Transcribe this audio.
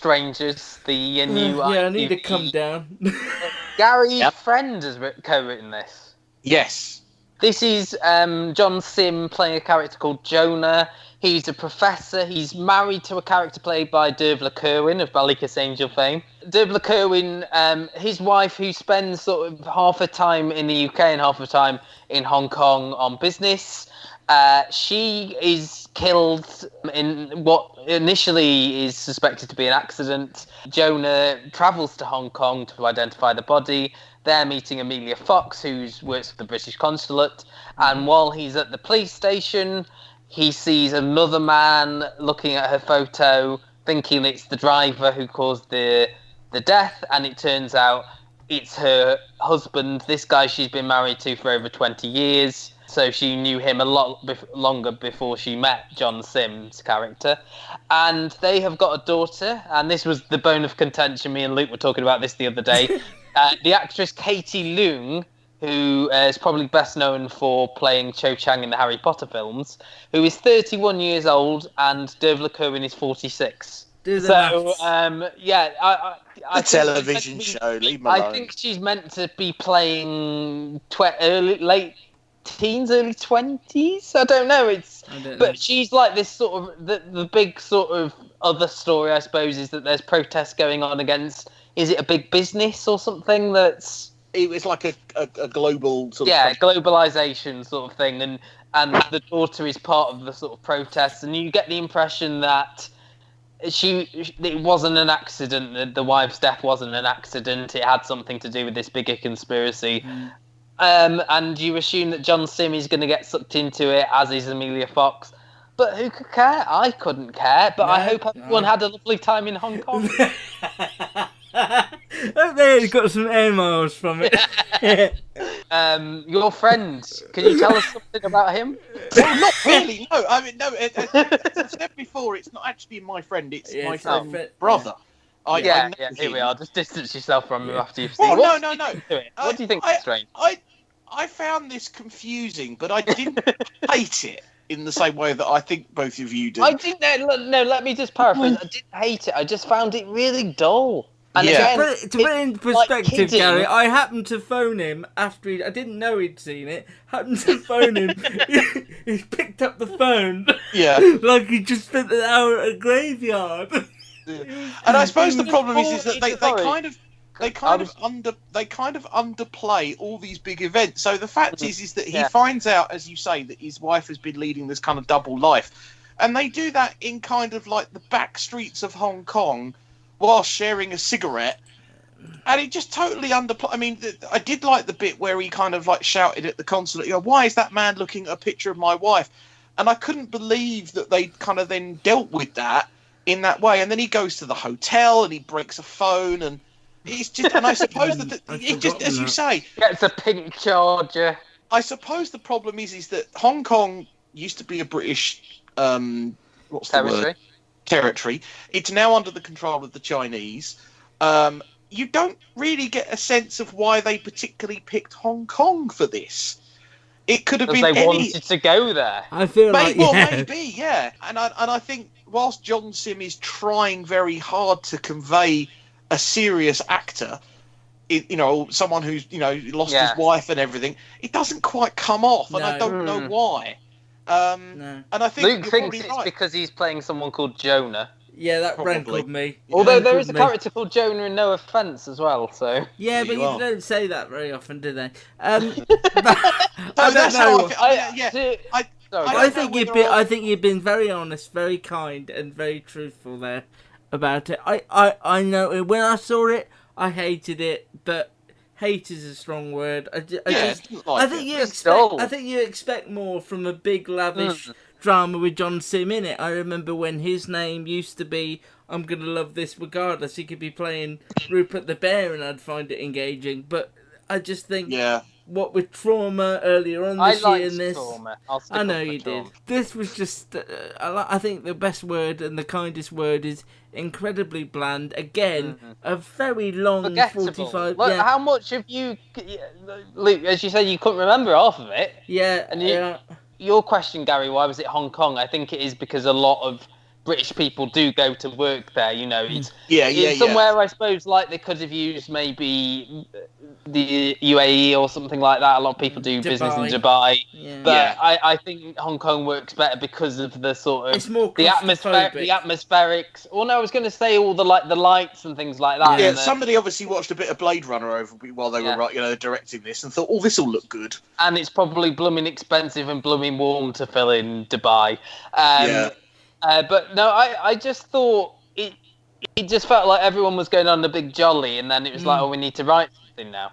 Strangers, the new I need to ITV. come down. Gary Friend has co-written this. Yes. This is John Simm playing a character called Jonah. He's a professor. He's married to a character played by Dervla Kirwan of Ballycus Angel fame. Dervla Kirwan, his wife, who spends sort of half her time in the UK and half her time in Hong Kong on business. She is killed in what initially is suspected to be an accident. Jonah travels to Hong Kong to identify the body. They're meeting Amelia Fox, who works for the British consulate. And while he's at the police station, he sees another man looking at her photo, thinking it's the driver who caused the death. And it turns out it's her husband, this guy she's been married to for over 20 years. So she knew him a lot longer before she met John Simm's character. And they have got a daughter, and this was the bone of contention. Me and Luke were talking about this the other day. The actress Katie Leung, who is probably best known for playing Cho Chang in the Harry Potter films, who is 31 years old, and Dervla Kirwan is 46. A television show, leave me alone. I think she's meant to be playing late teens, early 20s. I don't know. But she's like this sort of the big sort of other story, I suppose, is that there's protests going on against. Is it a big business or something that's? It was like a global sort of globalization sort of thing, and the daughter is part of the sort of protests, and you get the impression that it wasn't an accident. The wife's death wasn't an accident. It had something to do with this bigger conspiracy. And you assume that John Simm is going to get sucked into it, as is Amelia Fox. But who could care? I couldn't care. But I hope everyone had a lovely time in Hong Kong. They got some air miles from it. Your friend, can you tell us something about him? Well, not really, no. I mean, no, as I said before, it's not actually my friend, it's my friend's brother. Here we are. Just distance yourself from him after you've seen it. No. What do you think is strange? I found this confusing, but I didn't hate it in the same way that I think both of you do. I didn't. No, let me just paraphrase. I didn't hate it. I just found it really dull. And again, to put it in perspective, Gary, I happened to phone him after I didn't know he'd seen it. Happened to phone him. He picked up the phone. Yeah. Like he just spent an hour at a graveyard. Yeah. And I suppose the problem is that they kind of underplay all these big events. So the fact is that he finds out, as you say, that his wife has been leading this kind of double life, and they do that in kind of like the back streets of Hong Kong, while sharing a cigarette, and it just totally underplay. I mean, I did like the bit where he kind of like shouted at the consulate, "Why is that man looking at a picture of my wife?" And I couldn't believe that they kind of then dealt with that in that way. And then he goes to the hotel and he breaks a phone, and it's just. And I suppose that it just, as you say, gets a pink charger. I suppose the problem is that Hong Kong used to be a British territory. It's now under the control of the Chinese. You don't really get a sense of why they particularly picked Hong Kong for this. It could have been they wanted to go there. I feel maybe, yeah. And I think whilst John Simm is trying very hard to convey a serious actor, someone who's lost his wife and everything, it doesn't quite come off, and I don't know why. And I think Luke thinks it's because he's playing someone called Jonah. Yeah, that rankled me. Although there is a character called Jonah in No Offence as well, so... Yeah, but you don't say that very often, do they? I don't know. I think you've been very honest, very kind, and very truthful there about it. I know, when I saw it, I hated it, but... Hate is a strong word. I think you expect more from a big lavish drama with John Simm in it. I remember when his name used to be "I'm gonna love this regardless." He could be playing Rupert the Bear, and I'd find it engaging. But I just think, what with Trauma earlier on this year, and this, I know you did. This was just, I think the best word and the kindest word is incredibly bland. Again, a very long forgettable. 45. Look, how much have you, Luke? As you said, you couldn't remember half of it. Yeah, and your question, Gary, why was it Hong Kong? I think it is because a lot of British people do go to work there. You know, it's somewhere I suppose like they could have used maybe the UAE or something like that. A lot of people do business in Dubai, but I think Hong Kong works better because of the sort of it's more the atmospherics. Well, no, I was going to say all the lights and things like that. Yeah, somebody obviously watched a bit of Blade Runner over while they were directing this and thought, "Oh, this will look good." And it's probably blooming expensive and blooming warm to fill in Dubai. But no, I just thought it just felt like everyone was going on a big jolly, and then it was like, oh, we need to write something now.